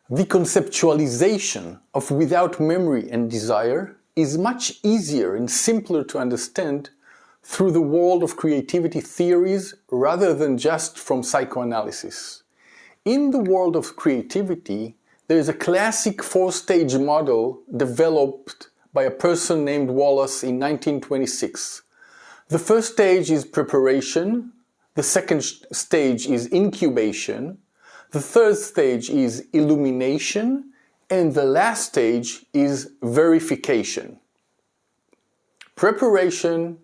The conceptualization of without memory and desire is much easier and simpler to understand through the world of creativity theories rather than just from psychoanalysis. In the world of creativity, there is a classic four-stage model developed by a person named Wallas in 1926. The first stage is preparation, the second stage is incubation, the third stage is illumination, and the last stage is verification. Preparation,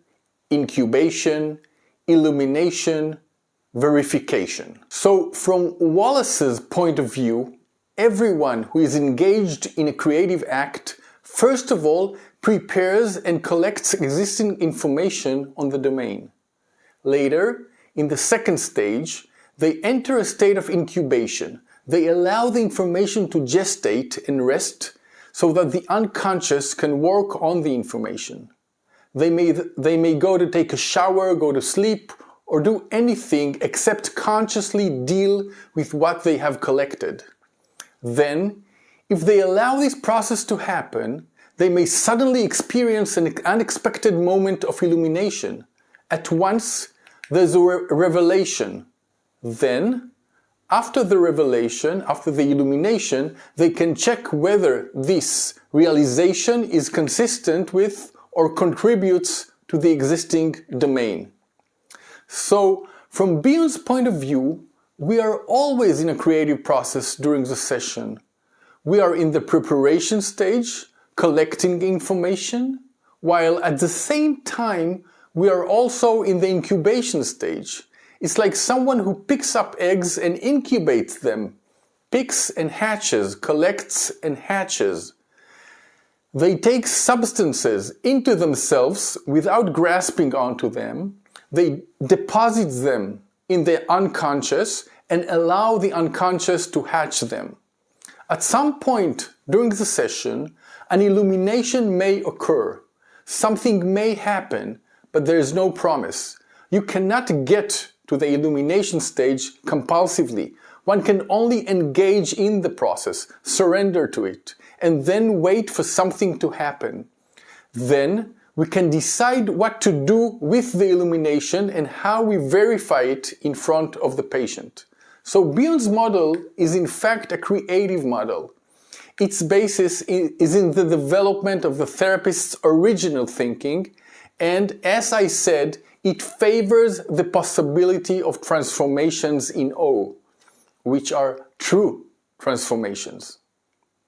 incubation, illumination, verification. So from Wallas's point of view, everyone who is engaged in a creative act first of all prepares and collects existing information on the domain. Later, in the second stage, they enter a state of incubation. They allow the information to gestate and rest so that the unconscious can work on the information. They may go to take a shower, go to sleep, or do anything except consciously deal with what they have collected. Then, if they allow this process to happen, they may suddenly experience an unexpected moment of illumination. At once, there's a revelation. Then, after the revelation, after the illumination, they can check whether this realization is consistent with or contributes to the existing domain. So, from Bion's point of view, we are always in a creative process during the session. We are in the preparation stage, collecting information, while at the same time, we are also in the incubation stage. It's like someone who picks up eggs and incubates them, picks and hatches, collects and hatches. They take substances into themselves without grasping onto them. They deposit them in the unconscious and allow the unconscious to hatch them. At some point during the session, an illumination may occur. Something may happen, but there is no promise. You cannot get to the illumination stage compulsively. One can only engage in the process, surrender to it, and then wait for something to happen. Then we can decide what to do with the illumination and how we verify it in front of the patient. So Bion's model is in fact a creative model. Its basis is in the development of the therapist's original thinking, and as I said, it favors the possibility of transformations in O, which are true transformations.